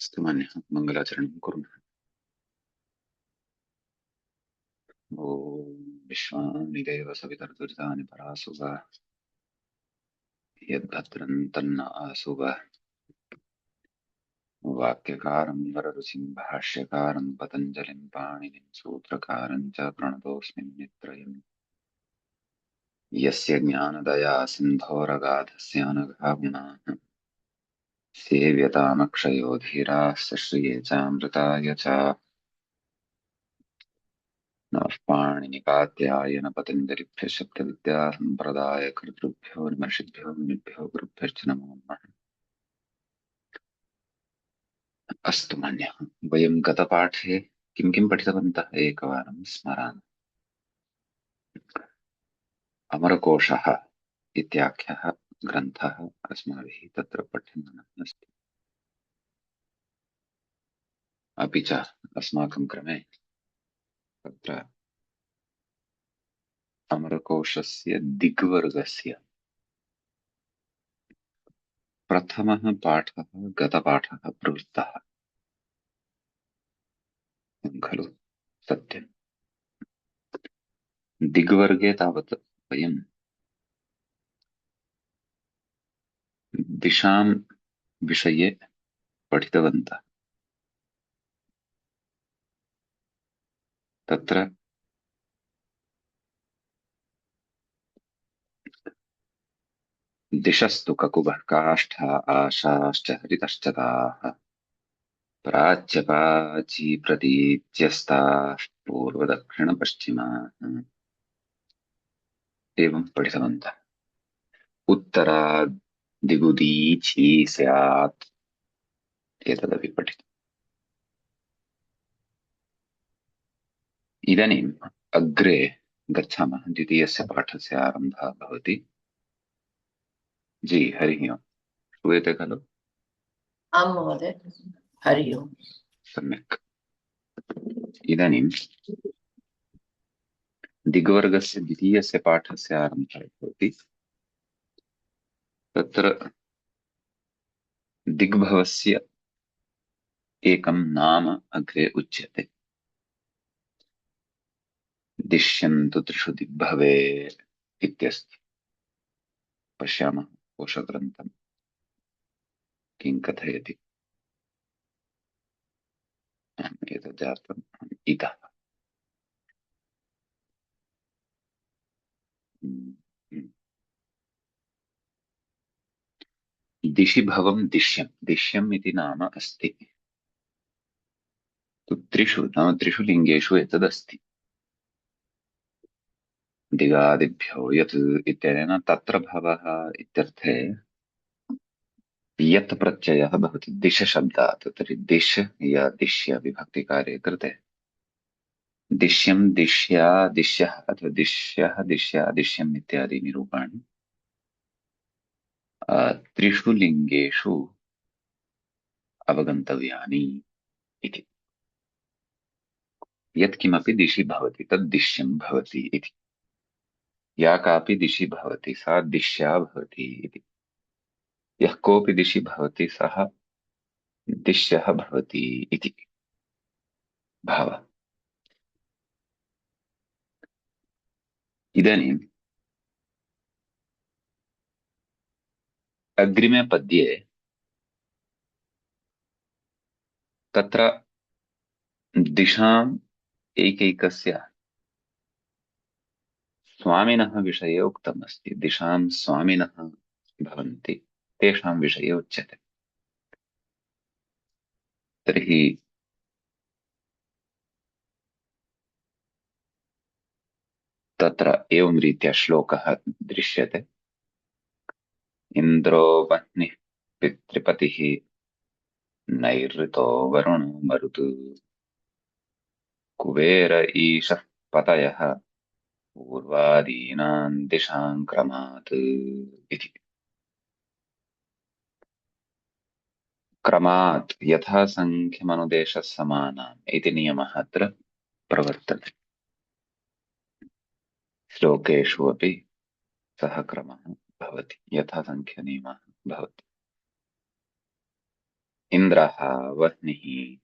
स्तुमन्यः मङ्गलाचरणं कुर्मः। ॐ विश्वानि देव सवितर्तुरितानि परासुव यद्भद्रं तन्न आसुव। वाक्यकारं वररुचिं भाष्यकारं पतञ्जलिं पाणिनिं सूत्रकारं च प्रणतोऽस्मि नित्रयम्। यस्य ज्ञानदया सिन्धोरगाधस्यानघागुणाः सेव्यतामक्षयो धीराः श्रिये चामृताय च। नमः पाणिनिपात्यायन पतञ्जलिभ्यः शब्दविद्यासम्प्रदायकर्तृभ्यो विमर्शिभ्यो मुनिभ्यो गुरुभ्यश्च नमो नमः। अस्तु मान्यः, वयं गतपाठे किं किं पठितवन्तः एकवारं स्मरामः। अमरकोशः इत्याख्यः ग्रन्थः अस्माभिः तत्र पठ्यमानः अस्ति। अपि च अस्माकं क्रमे तत्र अमरकोशस्य दिग्वर्गस्य प्रथमः पाठः गतपाठः प्रवृत्तः खलु। सत्यं दिग्वर्गे तावत् वयं दिशां विषये पठितवन्तः। तत्र दिशस्तु ककुभः काष्ठा आशाश्च हरितश्चताः प्राच्यपाची प्रतीच्यस्ताः पूर्वदक्षिणपश्चिमाः एवं पठितवन्तः। उत्तरादिगुदीची स्यात् एतदपि पठितम्। इदानीम् अग्रे गच्छामः। द्वितीयस्य पाठस्य आरम्भः भवति। जी हरिः ओम्। श्रूयते खलु? आं महोदय, हरि ओम्। सम्यक्। इदानीं दिग्वर्गस्य द्वितीयस्य पाठस्य आरम्भः भवति। तत्र दिग्भवस्य एकं नाम अग्रे उच्यते। दिश्यन्तु त्रिषु दिग्भवे इत्यस्ति। पश्यामः कोशग्रन्थं किं कथयति। एतत् जातम् इतः। दिशि भवं दिश्यम्। दिश्यम् इति नाम अस्ति। तु त्रिषु नाम त्रिषु लिङ्गेषु एतदस्ति। दिगादिभ्यो यत् इत्यनेन तत्र भवः इत्यर्थे यत् प्रत्ययः भवति दिशशब्दात्। तर्हि दिश या दिश्य विभक्तिकार्ये कृते दिश्यं दिश्या दिश्यः अथवा दिश्यः दिश्या दिश्यम् इत्यादि निरूपाणि त्रिषु लिङ्गेषु अवगन्तव्यानि इति। यत्किमपि दिशि भवति तद् दिश्यं भवति इति। या कापि दिशि भवति सा दिश्या भवति इति। यः कोऽपि दिशि भवति सः दिश्यः भवति इति भावः। इदानीम् अग्रिमे पद्ये तत्र दिशाम् एकैकस्य स्वामिनः विषये उक्तम् अस्ति। दिशां स्वामिनः भवन्ति तेषां विषये उच्यते। तर्हि तत्र एवं रीत्या श्लोकः दृश्यते। इन्द्रो वह्निः पितृपतिः नैऋतो वरुणो मरुत् कुबेर ईशः पतयः पूर्वादीनां दिशां क्रमात् इति। क्रमात् यथा संख्यमनुदेशः समानाम् इति नियमः अत्र प्रवर्तते। श्लोकेषु अपि सः क्रमः भवति, यथा संख्यनियमः भवति। इन्द्रः, वह्निः,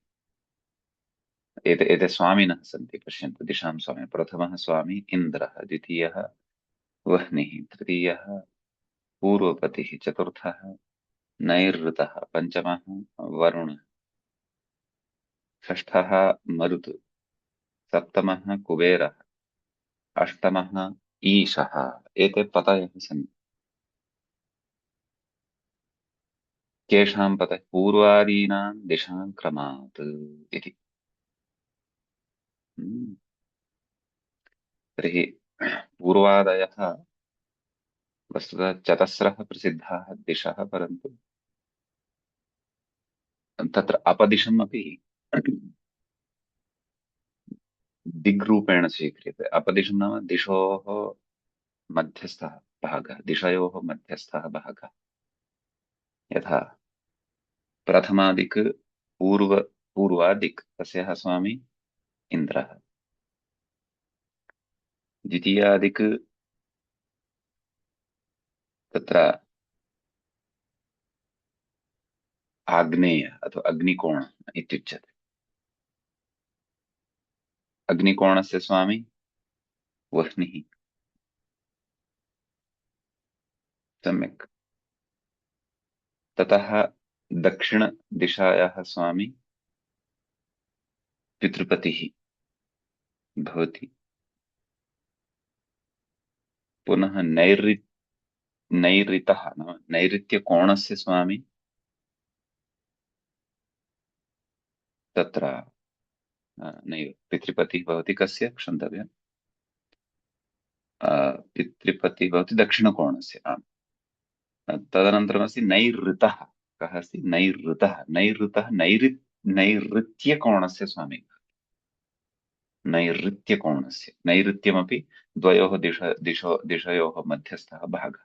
एते स्वामिनः सन्ति। पश्यन्तु, दिशां स्वामी, प्रथमः स्वामी इन्द्रः, द्वितीयः वह्निः, तृतीयः पूर्वपतिः, चतुर्थः नैऋतः, पञ्चमः वरुणः, षष्ठः मरुत्, सप्तमः कुबेरः, अष्टमः ईशः। एते पतयः सन्ति। केषां पतयः? पूर्वादीनां दिशां क्रमात् इति। हम्म। तर्हि पूर्वादयः वस्तुतः चतस्रः प्रसिद्धाः दिशः, परन्तु तत्र अपदिशम् अपि दिग्रूपेण स्वीक्रियते। अपदिशं नाम दिशोः मध्यस्थः भागः, दिशयोः मध्यस्थः भागः। यथा प्रथमादिक् पूर्वादिक्, तस्याः स्वामी इन्द्रः। द्वितीयादिक् तत्र आग्नेय अथवा अग्निकोण इत्युच्यते। अग्निकोणस्य स्वामी वह्निः। सम्यक्। ततः दक्षिणदिशायाः स्वामी पितृपतिः भवति। पुनः नैऋतः नाम नैऋत्यकोणस्य स्वामी तत्र नैव पितृपतिः भवति। कस्य? क्षन्तव्यम्। पितृपतिः भवति दक्षिणकोणस्य। आम्। तदनन्तरमस्ति नैऋतः। कः अस्ति? नैऋतः। नैऋतः नैऋत्यकोणस्य स्वामी। नैऋत्यकोणस्य, नैऋत्यमपि द्वयोः दिशयोः मध्यस्थः भागः।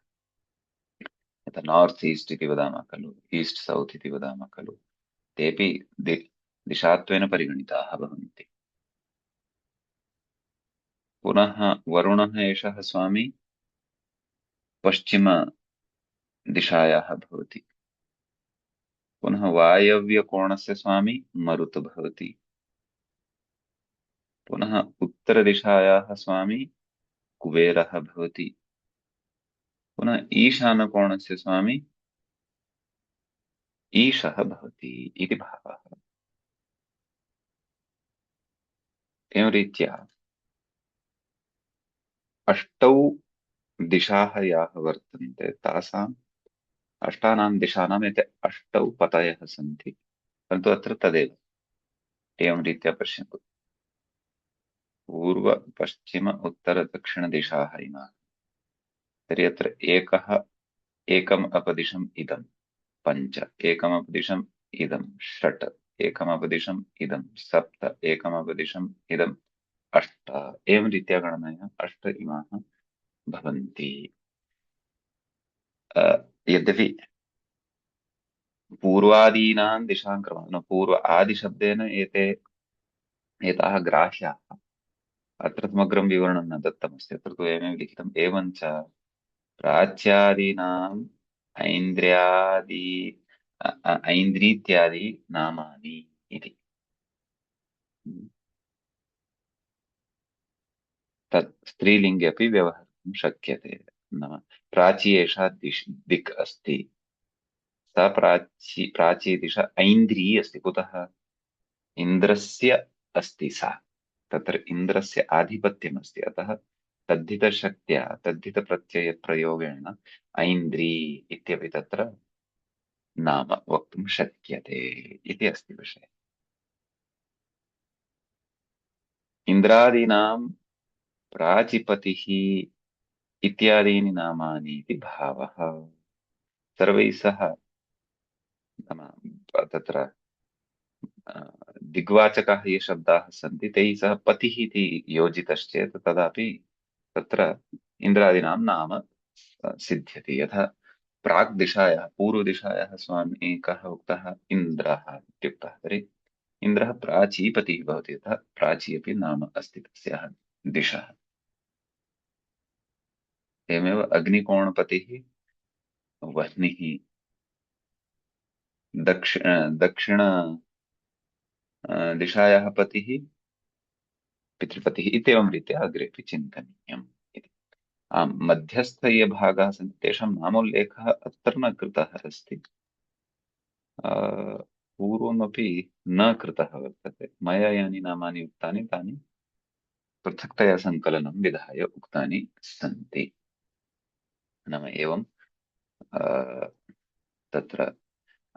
यथा नार्त् ईस्ट् इति वदामः खलु, ईस्ट् सौत् इति वदामः खलु, तेऽपि दिशात्वेन परिगणिताः भवन्ति। पुनः वरुणः एषः स्वामी पश्चिमदिशायाः भवति। पुनः वायव्यकोणस्य स्वामी मरुत् भवति। पुनः उत्तरदिशायाः स्वामी कुबेरः भवति। पुनः ईशानकोणस्य स्वामी ईशः भवति इति भावः। एवं रीत्या अष्टौ दिशाः याः वर्तन्ते, तासाम् अष्टानां दिशानाम् एते अष्टौ पतयः सन्ति। परन्तु अत्र तदेव एवं रीत्या पश्यन्तु। पूर्व पश्चिम उत्तर दक्षिणदिशाः इमाः। तर्हि अत्र एकम् अपदिशम् इदं पञ्च, एकम् अपदिशम् इदं षट्, एकम् अपदिशम् इदं सप्त, एकम् अपदिशम् इदम् अष्ट। एवं रीत्या गणनया अष्ट इमाः भवन्ति। अ, यद्यपि पूर्वादीनां दिशां क्रमः न, पूर्व आदिशब्देन एताः ग्राह्याः। अत्र समग्रं विवरणं न दत्तमस्ति। अत्र तु एवमेव लिखितम्, एवञ्च प्राच्यादीनाम् ऐन्द्रियादि ऐन्द्रीत्यादि नामानि इति। तत् स्त्रीलिङ्गे अपि व्यवहर्तुं शक्यते। नाम प्राची एषा दिक् अस्ति, सा प्राची दिशा ऐन्द्री अस्ति। कुतः? इन्द्रस्य अस्ति सा। तत्र इन्द्रस्य आधिपत्यमस्ति, अतः तद्धितशक्त्या तद्धितप्रत्ययप्रयोगेण ऐन्द्री इत्यपि तत्र नाम वक्तुं शक्यते इति अस्ति विषयः। इन्द्रादीनां प्राचिपतिः इत्यादीनि नामानि इति भावः। सर्वैः सह नाम तत्र दिग्वाचकाः ये शब्दाः सन्ति तैः सह पतिः इति योजितश्चेत् तदापि तत्र इन्द्रादीनां नाम सिद्ध्यति। यथा प्राक् दिशायाः पूर्वदिशायाः स्वामी कः उक्तः? इन्द्रः इत्युक्तः। तर्हि इन्द्रः प्राचीपतिः भवति, यतः प्राची अपि नाम अस्ति तस्याः दिशः। एवमेव अग्निकोणपतिः वह्निः, दक्षिण दिशायाः पतिः पितृपतिः इत्येवं रीत्या अग्रेपि चिन्तनीयम् इति। आम्, मध्यस्थ ये भागाः सन्ति तेषां नामोल्लेखः अत्र न कृतः अस्ति। पूर्वमपि न कृतः वर्तते। मया यानि नामानि उक्तानि तानि पृथक्तया सङ्कलनं विधाय उक्तानि सन्ति। नाम एवं तत्र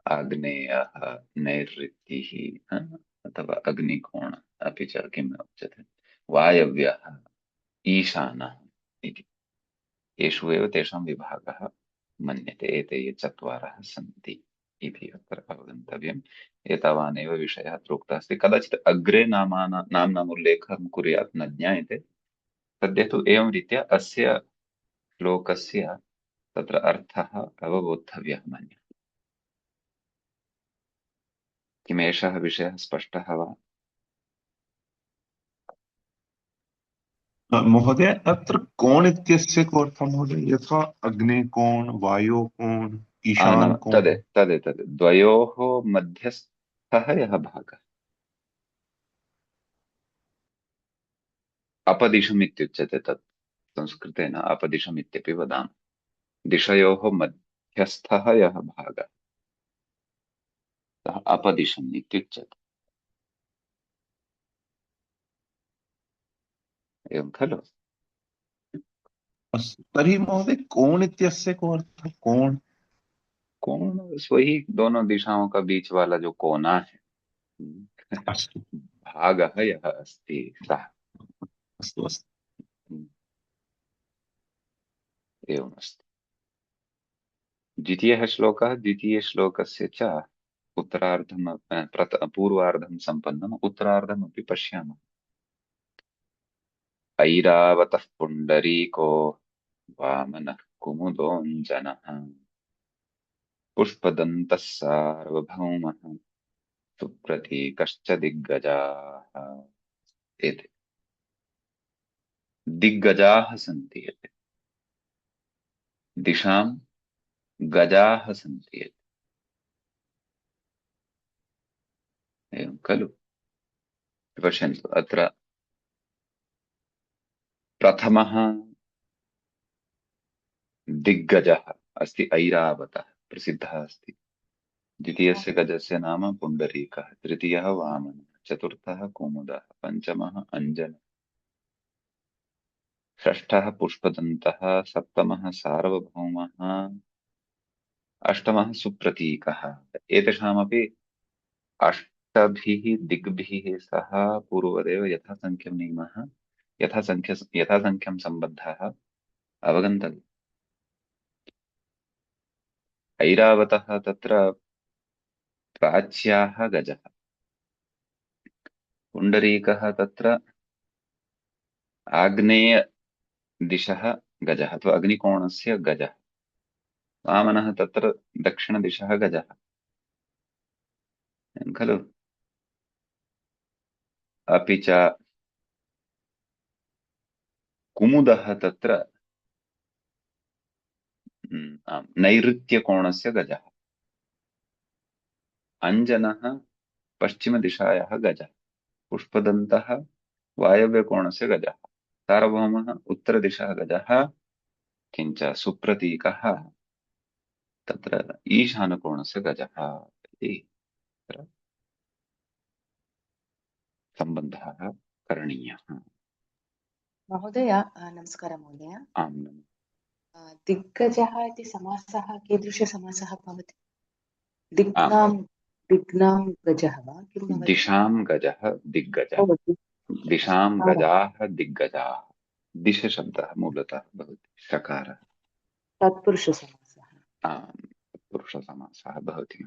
आग्नेयः, नैऋत्यिः, अथवा अग्निकोण, अपि च किम् उच्यते वायव्यः, ईशानः इति। येषु एव तेषां विभागः मन्यते। एते ये चत्वारः सन्ति इति अत्र अवगन्तव्यम्। एतावानेव विषयः अत्र उक्तः अस्ति। कदाचित् अग्रे नाम्नाम् उल्लेखं कुर्यात् न ज्ञायते। सद्यः तु एवं रीत्या अस्य श्लोकस्य तत्र अर्थः अवबोद्धव्यः मन्ये। किमेषः विषयः स्पष्टः वा? महोदय अत्र कोण इत्यस्य कोऽर्थः महोदय? यथा अग्ने कोण, वायो कोण, ईशान नाम कोण। तद् द्वयोः मध्यस्थः यः भागः अपदिशम् इत्युच्यते। तत् संस्कृतेन अपदिशम् इत्यपि वदामः। दिशयोः मध्यस्थः यः भागः सः अपदिशम् इत्युच्यते। एवं खलु? अस्तु, तर्हि महोदय कोण इत्यस्य कोऽर्थः? कोण। कोण वही दोनों दिशाओं का बीच वाला जो कोना है, अस्तु भागः यः अस्ति सः। अस्तु अस्तु। एवमस्ति। द्वितीयः श्लोकः, द्वितीयश्लोकस्य च उत्तरार्धम् पूर्वार्धं सम्पन्नम्, उत्तरार्धमपि पश्यामः। ऐरावतः पुण्डरीको वामनः कुमुदोऽञ्जनः पुष्पदन्तः सार्वभौमः सुप्रतीकश्च दिग्गजाः। एते दिग्गजाः सन्ति। एते दिशां गजाः सन्ति। एते एवं खलु? पश्यन्तु, अत्र प्रथमः दिग्गजः अस्ति, ऐरावतः प्रसिद्धः अस्ति। द्वितीयस्य गजस्य नाम पुण्डरीकः, तृतीयः वामनः, चतुर्थः कुमुदः, पञ्चमः अञ्जनः, षष्ठः पुष्पदन्तः, सप्तमः सार्वभौमः, अष्टमः सुप्रतीकः। एतेषामपि अष्टभिः दिग्भिः सह पूर्वदेव यथासङ्ख्यं नियमः, यथासङ्ख्यं सम्बद्धः अवगन्तव्यः। ऐरावतः तत्र प्राच्याः गजः, पुण्डरीकः तत्र आग्नेय दिशः गजः अथवा अग्निकोणस्य गजः, वामनः तत्र दक्षिणदिशः गजः खलु? अपि च कुमुदः तत्र नैऋत्यकोणस्य गजः, अञ्जनः पश्चिमदिशायाः गजः, पुष्पदन्तः वायव्यकोणस्य गजः, सार्वभौमः उत्तरदिशः गजः, किञ्च सुप्रतीकः तत्र ईशानकोणस्य गजः इति तत्र सम्बन्धः करणीयः। महोदय नमस्कारः महोदय। आम्, दिग्गजः इति समासः कीदृशसमासः भवति? आम्, दिग्नां गजः वा किं भवति? दिशां गजः दिग्गजः, दिशां गजाः दिग्गजाः। दिश शब्दः मूलतः भवति षकारः। तत्पुरुषसमासः। आम्, पुरुषसमासः भवति।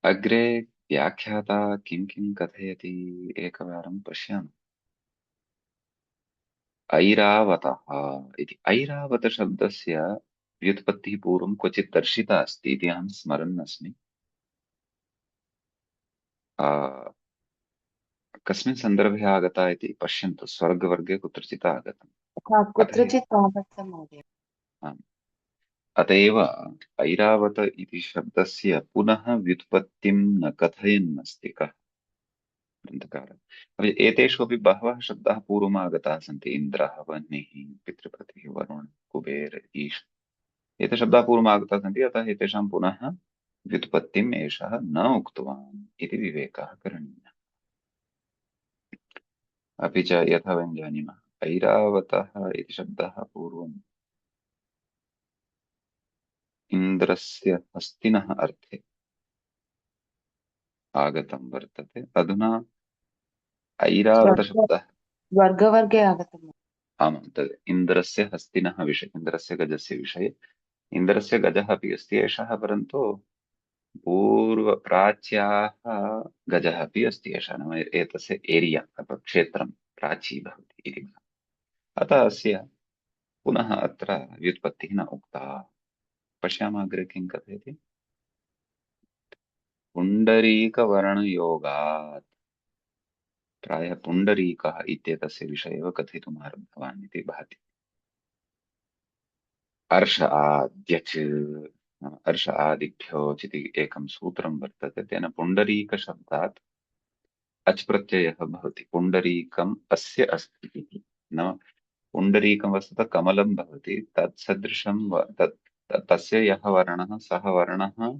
अग्रे व्याख्याता किं किं कथयति एकवारं पश्यामः। ऐरावतः इति, ऐरावतशब्दस्य व्युत्पत्तिः पूर्वं क्वचित् दर्शिता अस्ति इति अहं स्मरन् अस्मि। कस्मिन् सन्दर्भे आगता इति पश्यन्तु, स्वर्गवर्गे कुत्रचित् आगतम्। कुत्रचित् आगतं महोदय। आम्, अतएव ऐरावत इति शब्दस्य पुनः व्युत्पत्तिं न कथयन्नस्ति कः ग्रन्थकारः। अभी एतेषु अपि बहवः शब्दाः पूर्वमागताः सन्ति। इन्द्रः, वह्निः, पितृपतिः, वरुण, कुबेर, ईश, एते शब्दाः पूर्वमागताः सन्ति। अतः एतेषां पुनः व्युत्पत्तिम् एषः न उक्तवान् इति विवेकः करणीयः। अपि च यथा वयं जानीमः ऐरावतः इति शब्दः पूर्वम् इन्द्रस्य हस्तिनः अर्थे आगतं वर्तते। अधुना स्वर्ग ऐरावतशब्दः वर्गवर्गे आगतम्। आमां तद् इन्द्रस्य हस्तिनः विषये, इन्द्रस्य गजस्य विषये। इन्द्रस्य गजः अपि अस्ति एषः, परन्तु पूर्वप्राच्याः गजः अपि अस्ति एषः, नाम एतस्य एरिया अथवा क्षेत्रं प्राची भवति इति। अतः अस्य पुनः अत्र व्युत्पत्तिः न उक्ता। पश्यामः अग्रे किं कथयति। पुण्डरीकवर्णयोगात्, प्रायः पुण्डरीकः इत्येतस्य विषये एव कथितुम् आरब्धवान् इति भाति। अर्ष आद्यच्, अर्ष आदिभ्योच् इति एकं सूत्रं वर्तते। तेन पुण्डरीकशब्दात् अच् प्रत्ययः भवति। पुण्डरीकम् अस्य अस्ति इति। नाम पुण्डरीकं वस्तुतः कमलं भवति, तत्सदृशं तस्य यः वर्णः सः वर्णः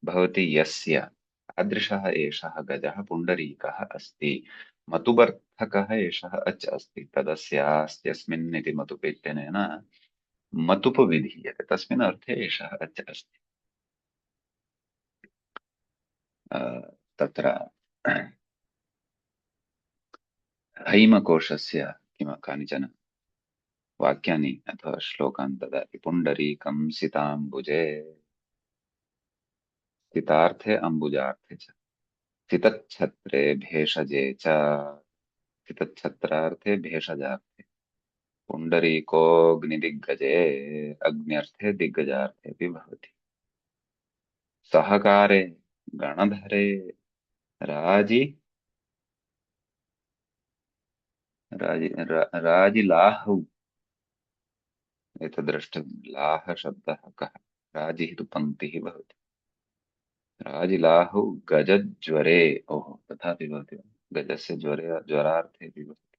भवति यस्य, तादृशः एषः गजः पुण्डरीकः अस्ति। मतुबर्थकः एषः अच् अस्ति। तदस्यास्त्यस्मिन् इति मतुप इत्यनेन मतुप विधीयते, तस्मिन् अर्थे एषः अच् अस्ति। तत्र हैमकोशस्य कानिचन वाक्यानि अथवा श्लोकान् ददाति। पुण्डरीकं सिताम्बुजे, सितार्थे अम्बुजार्थे च, सितच्छत्रे भेषजे च, सितच्छत्रार्थे भेषजार्थे, पुण्डरीकोऽग्निदिग्गजे, अग्न्यर्थे दिग्गजार्थे अपि भवति। सहकारे, गणधरे, राजि राजिलाहौ, एतद् द्रष्टव्यं। लाह शब्दः कः? राजिः तु पङ्क्तिः भवति। राजिलाहौ गजज्वरे, ओहो तथापि भवति वा? गजस्य ज्वरे ज्वरार्थे अपि भवति,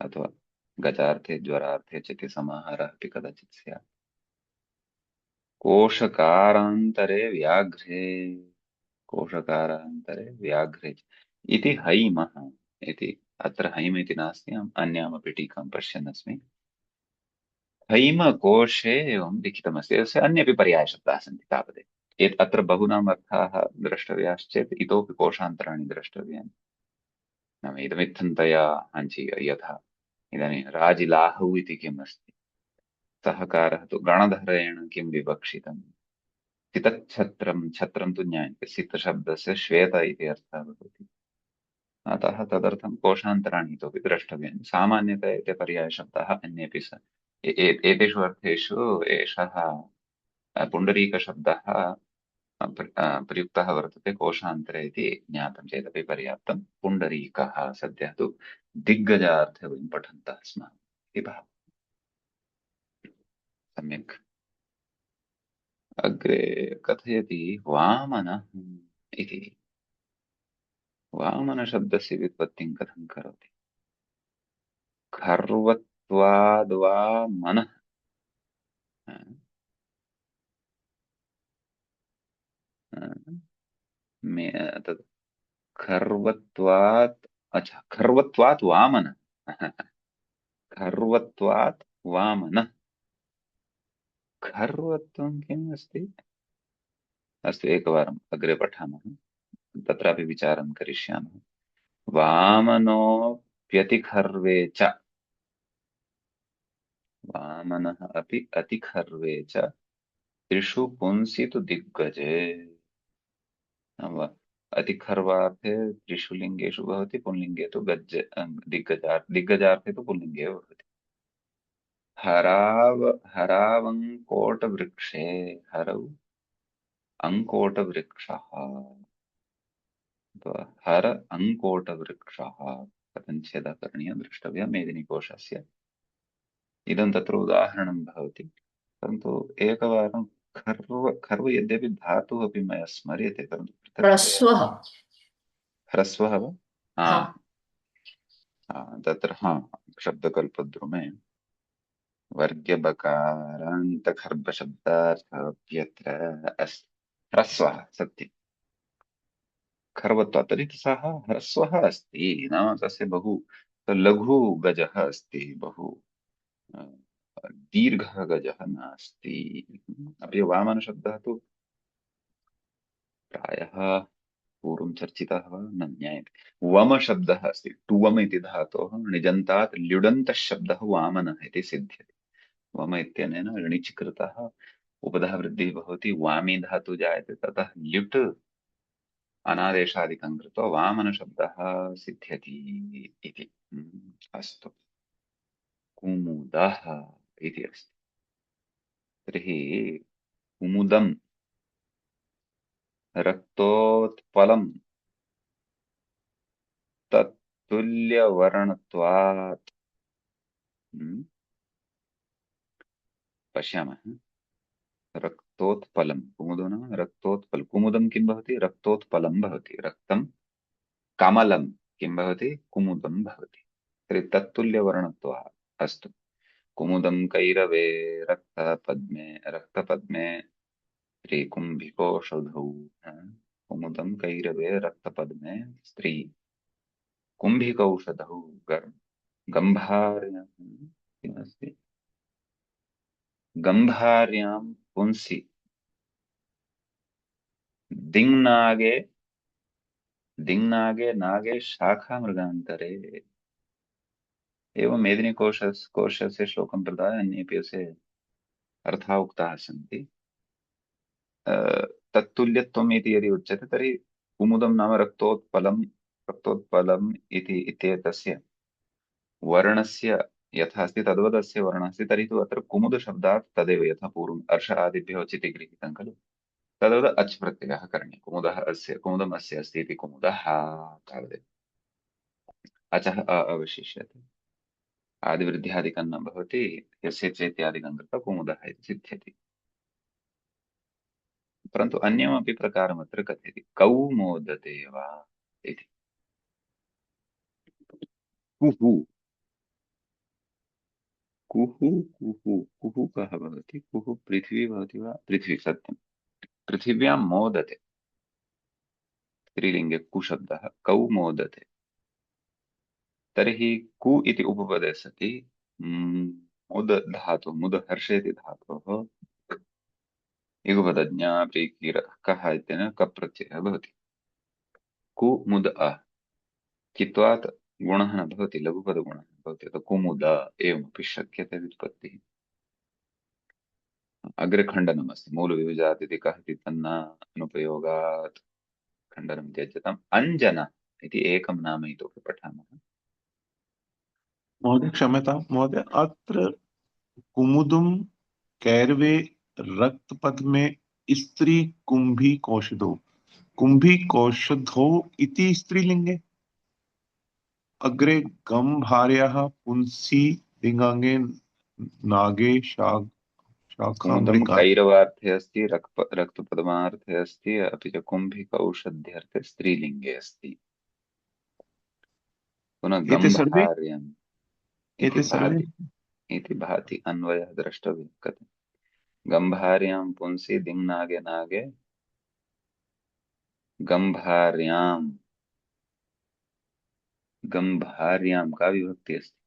अथवा गजार्थे ज्वरार्थे च इति समाहारः अपि कदाचित् स्यात्। कोशकारान्तरे व्याघ्रे, कोशकारान्तरे व्याघ्रे च इति हैमः इति। अत्र हैम इति नास्ति, अहम् अन्यामपि टीकां पश्यन् अस्मि। हैमकोशे एवं लिखितमस्ति। यस्य अन्येपि पर्यायशब्दाः सन्ति तावदेव। अत्र बहूनाम् अर्थाः द्रष्टव्याश्चेत् इतोपि कोशान्तराणि द्रष्टव्यानि। नाम इदमित्थन्तया हञ्ची यथा इदानीं राजिलाहौ इति किम् अस्ति, सहकारः तु गणधरेण किं विवक्षितम्, सितच्छत्रं, छत्रं तु ज्ञायते, सितशब्दस्य श्वेत इति अर्थः भवति। अतः तदर्थं कोशान्तराणि इतोपि द्रष्टव्यानि। सामान्यतया एते पर्यायशब्दाः अन्येपि एतेषु अर्थेषु एषः पुण्डरीकशब्दः प्रयुक्तः वर्तते कोशान्तरे इति ज्ञातं चेदपि पर्याप्तं। पुण्डरीकः सद्यः तु दिग्गजार्थे वयं पठन्तः स्मः इति भावः। सम्यक्। अग्रे कथयति वामनः इति। वामनशब्दस्य व्युत्पत्तिं कथं करोति? खर्वत्वाद्वामनः, तत् खर्वत्वात्, अच्छा खर्वत्वात् वामनः, खर्वत्वात् वामनः। खर्वत्वं किम् अस्ति? अस्तु एकवारम् अग्रे पठामः, तत्रापि विचारं करिष्यामः। वामनोऽप्यतिखर्वे च, वामनः अपि अतिखर्वे च, त्रिषु पुंसि तु दिग्गजे। नाम अतिखर्वार्थे त्रिषु लिङ्गेषु भवति, पुंलिङ्गे तु दिग्गजार्थे तु पुंलिङ्गे एव भवति। हरावङ्कोटवृक्षे, हरौ अङ्कोटवृक्षः, अथवा हर अङ्कोटवृक्षः, कथं छेदः करणीयः द्रष्टव्यः मेदिनीकोशस्य। इदं तत्र उदाहरणं भवति। परन्तु एकवारं खर्व यद्यपि धातुः अपि मया स्मर्यते, परन्तु पृथक्तया ह्रस्वः। ह्रस्वः वा? हा, हाँ। तत्र शब्दकल्पद्रुमे वर्ग्यबकारान्तखर्बशब्दार्थोऽप्यत्र अस्ति। ह्रस्वः सत्यं, खर्वत्वात् तर्हि सः ह्रस्वः अस्ति, नाम तस्य बहु लघु गजः अस्ति, बहु अ, दीर्घः गजः नास्ति। अपि वामनशब्दः तु प्रायः पूर्वं चर्चितः वा न ज्ञायते। वम शब्दः अस्ति, टुवम इति धातोः णिजन्तात् ल्युडन्तः शब्दः वामनः इति सिद्ध्यति। वम इत्यनेन णिच् कृतः उपधः वृद्धिः भवति, वामी धातु जायते, ततः ल्युट् अनादेशादिकं कृत्वा वामनशब्दः सिद्ध्यति इति। अस्तु, कुमुदः इति अस्ति। तर्हि कुमुदं रक्तोत्पलं तत्तुल्यवर्णत्वात्। हम्म, पश्यामः। रक्तोत्पलं, कुमुदो नाम रक्तोत्पल, कुमुदं किं भवति? रक्तोत्पलं भवति, रक्तं कमलं किं भवति? कुमुदं भवति। तर्हि तत्तुल्यवर्णत्वात्। अस्तु, कुमुदं कैरवे रक्तपद्मे, रक्तपद्मे स्त्रीकुम्भिकोषधौ। कुमुदं कैरवे रक्तपद्मे स्त्री कुम्भिकौषधौ गम्भार्यां किमस्ति? गम्भार्यां पुंसि दिङ्नागे, दिङ्नागे नागे शाखा मृगान्तरे। एवं कोशस्य श्लोकं प्रदाय अन्येपि अस्य अर्थाः उक्ताः सन्ति। अ, तत्तुल्यत्वम् इति यदि उच्यते तर्हि कुमुदं नाम रक्तोत्पलं, रक्तोत्पलम् इति इत्येतस्य वर्णस्य यथा अस्ति तद्वदस्य वर्णः अस्ति, तर्हि तु अत्र कुमुदशब्दात् तदेव, यथा पूर्वम् अर्ष आदिभ्यो चिति गृहीतं खलु, तद्वत् अच् प्रत्ययः करणीयः। कुमुदः अस्य, कुमुदम् अस्य अस्ति इति कुमुदः तावदेव। अचः अवशिष्यते, आदिवृद्ध्यादिकं न भवति, यस्य चेत्यादिकं कृत्वा कुमुदः इति सिद्ध्यति। परन्तु अन्यमपि प्रकारमत्र कथयति, कौमोदते वा इति। कुहु, कुहु, कुहु, कुहु कः भवति? कुहु पृथिवी भवति वा? पृथ्वी, सत्यं, पृथिव्यां मोदते, स्त्रीलिङ्गे कुशब्दः, कौ मोदते। तर्हि कु इति उपपदे सति मुद धातु, मुद हर्षेति धातोः युगपदज्ञा प्रीकीर कः इत्यनेन कप् प्रत्ययः भवति। कु मुद अ कित्वात् गुणः न भवति, लघुपदगुणः भवति, अतः कुमुद एवमपि शक्यते व्युत्पत्तिः। अग्रे खण्डनमस्ति, मूलविभजात् इति कः इति तन्न अनुपयोगात् खण्डनं त्यज्यताम्। अञ्जन इति एकं नाम इतोपि पठामः। महोदय क्षम्यतां महोदय, अत्र कुमुदं कैरवे रक्तपथ में स्त्री कुंभी कौशधौ, कुंभी कौशधौ इति स्त्रीलिंगे, अग्रे गंभार्याः पुंसि दिङ्गाङ्गे नागे शाखा कुमुदं मृगा। कैरवार्थे अस्ति, रक्तपदमार्थे अस्ति, अपि च कुम्भिकौषध्यर्थे स्त्रीलिङ्गे अस्ति। पुनः एते सर्वे गम्भार्यम् इति एते सर्वे भाति, इति भाति, अन्वयः द्रष्टव्यः कथं। गम्भार्यां पुंसि दिङ्नागे नागे, गम्भार्यां, गम्भार्यां का विभक्ति अस्ति?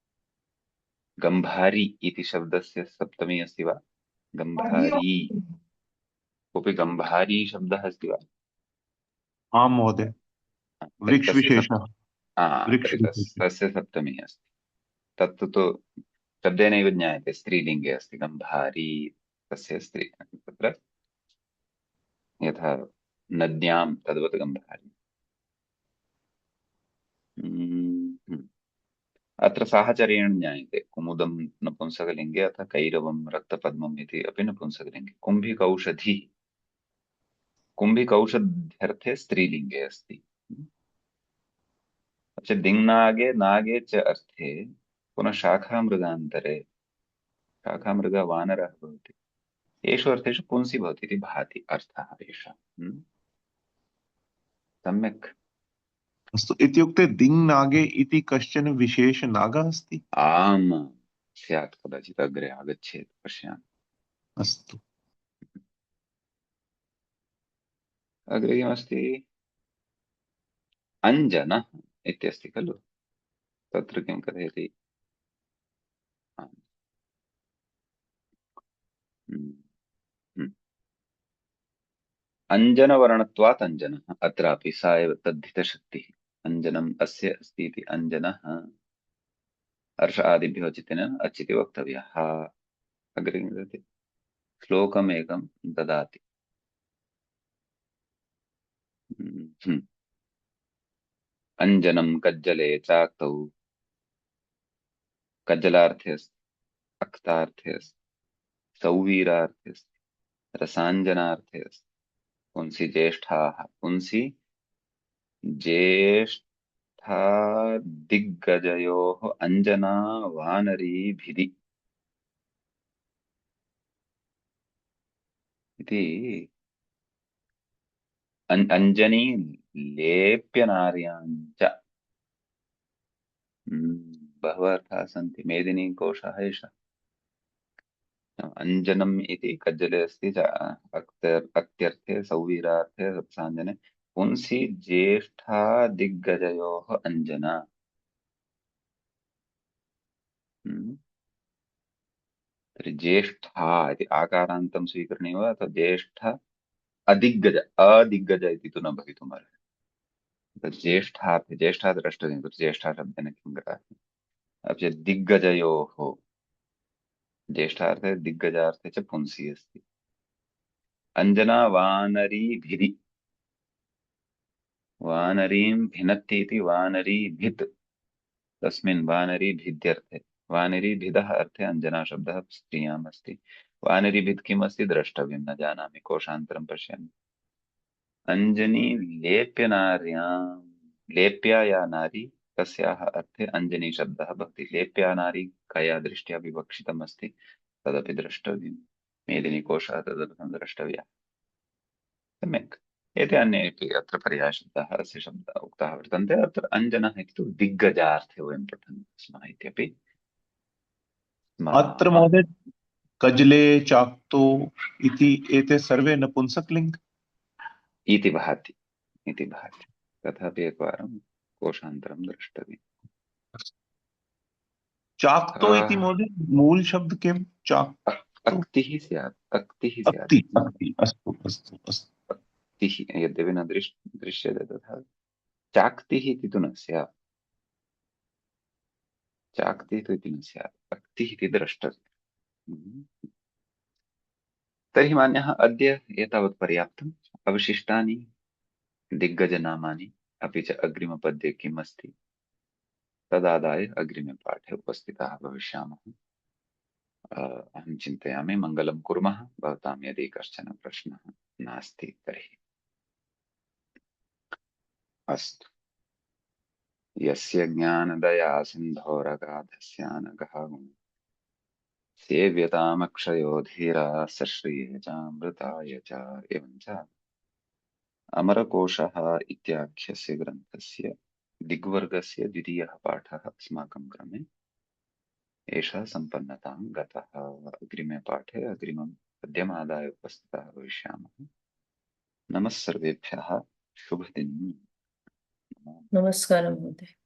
गम्भारी इति शब्दस्य सप्तमी अस्ति वा? गम्भारी, कोऽपि गम्भारी शब्दः अस्ति वा? हाँ महोदय, तर्हि वृक्ष विशेषः, वृक्ष तर्हि विशेषः। तस्य सप्तमी अस्ति। तत्तु तु शब्देनैव ज्ञायते, स्त्रीलिङ्गे अस्ति गम्भारी, तस्य स्त्री, तत्र यथा नद्यां तद्वत् गम्भारी। अत्र साहचर्येण ज्ञायते, कुमुदं नपुंसकलिङ्गे अथ कैरवं रक्तपद्मम् इति अपि नपुंसकलिङ्गे। कुम्भिकौषधी, कुम्भिकौषध्यर्थे स्त्रीलिङ्गे अस्ति। अच्छा, दिङ्नागे नागे च अर्थे पुनः शाखामृगान्तरे, शाखामृगः वानरः भवति, येषु अर्थेषु पुंसि भवति इति भाति अर्थः एषः। सम्यक्। अस्तु, इत्युक्ते दिङ्नागे इति कश्चन विशेषनागः अस्ति। आम्, स्यात्, कदाचित् अग्रे आगच्छेत्, पश्यामि। अस्तु। अग्रे किमस्ति? अञ्जनः इत्यस्ति खलु, तत्र किं कथयति? आम्, हम्म। अञ्जनवर्णत्वात् अञ्जनः, अत्रापि सा एव तद्धितशक्तिः। अञ्जनम् अस्य अस्ति इति अञ्जनः हर्ष आदिभ्यो चितेन अचिति वक्तव्यः। अग्रे किं वदति? श्लोकमेकं ददाति। अञ्जनं कज्जले चाक्तौ, कज्जलार्थे अस्ति, अक्तार्थे अस्ति, सौवीरार्थे अस्ति, रसाञ्जनार्थे अस्ति। पुंसि ज्येष्ठाः, पुंसि ज्येष्ठा दिग्गजयोः अञ्जना वानरीभिधि इति। अञ्जनी लेप्य नार्याञ्च। बहवः अर्थाः सन्ति। मेदिनी कोशः एषः। अञ्जनम् इति कज्जले अस्ति, अक्त्यर्थे, सौवीरार्थे, रसाञ्जने। पुंसि ज्येष्ठा दिग्गजयोः अञ्जना। तर्हि ज्येष्ठा इति आकारान्तं स्वीकरणीयो वा अथवा ज्येष्ठ अदिग्गज, अदिग्गज इति तु न भवितुमर्हति। ज्येष्ठार्थे, ज्येष्ठा द्रष्टव्यं, ज्येष्ठा शब्देन किं ग्राह्यम्? अपि च दिग्गजयोः, ज्येष्ठार्थे दिग्गजार्थे च पुंसि अस्ति। अञ्जना वानरीभिधि, वानरीं भिनत्ति इति वानरीभित्, तस्मिन् वानरीभिद्यर्थे। वानरीभिदः अर्थे अञ्जना शब्दः स्त्रियाम् अस्ति। वानरीभित् किम् अस्ति द्रष्टव्यं, न जानामि, कोशान्तरं पश्यामि। अञ्जनी लेप्य नार्यां, लेप्या या नारी, तस्याः अर्थे अञ्जनी शब्दः भवति। लेप्या नारी कया दृष्ट्या विवक्षितम् अस्ति तदपि द्रष्टव्यम्। मेदिनीकोशः तदर्थं द्रष्टव्यः। सम्यक्। एते अन्येपि अत्र पर्यायशब्दाः अस्य शब्दाः उक्ताः वर्तन्ते। अत्र अञ्जनः इति तु दिग्गजार्थे वयं पठन्तः स्मः इत्यपि अत्र स्मरामः। महोदय कजले चाक्तो इति एते सर्वे नपुंसकलिङ्ग इति भाति, इति भाति। तथापि एकवारं कोशान्तरं द्रष्टव्यम्। चाक्तो इति महोदय मूल शब्द किं? चाक्तो अक्तिः स्यात्, अक्तिः स्यात्। अक्ति अक्ति। अस्तु अस्तु अस्तु। अक्तिः यद्यपि न दृश्यते तथा चाक्तिः इति तु न स्यात्, चाक्तिः तु इति न स्यात्, अक्तिः इति द्रष्टव्यम्। तर्हि मान्यः अद्य एतावत् पर्याप्तम्। अवशिष्टानि दिग्गजनामानि अपि च अग्रिमपद्ये किम् अस्ति तदादाय अग्रिमे पाठे उपस्थिताः भविष्यामः। अहं चिन्तयामि मङ्गलं कुर्मः। भवतां यदि कश्चन प्रश्नः नास्ति तर्हि अस्तु। यस्य ज्ञानदया सिन्धोरगाधस्यानघः सेव्यतामक्षयो धीरा सश्रिये चामृताय च। एवञ्च अमरकोशः इत्याख्यस्य ग्रन्थस्य दिग्वर्गस्य द्वितीयः पाठः अस्माकं क्रमे एषः सम्पन्नतां गतः। अग्रिमे पाठे अग्रिमं पद्यमादाय उपस्थिताः भविष्यामः। नमः सर्वेभ्यः, शुभदिनं। नमस्कारं महोदय।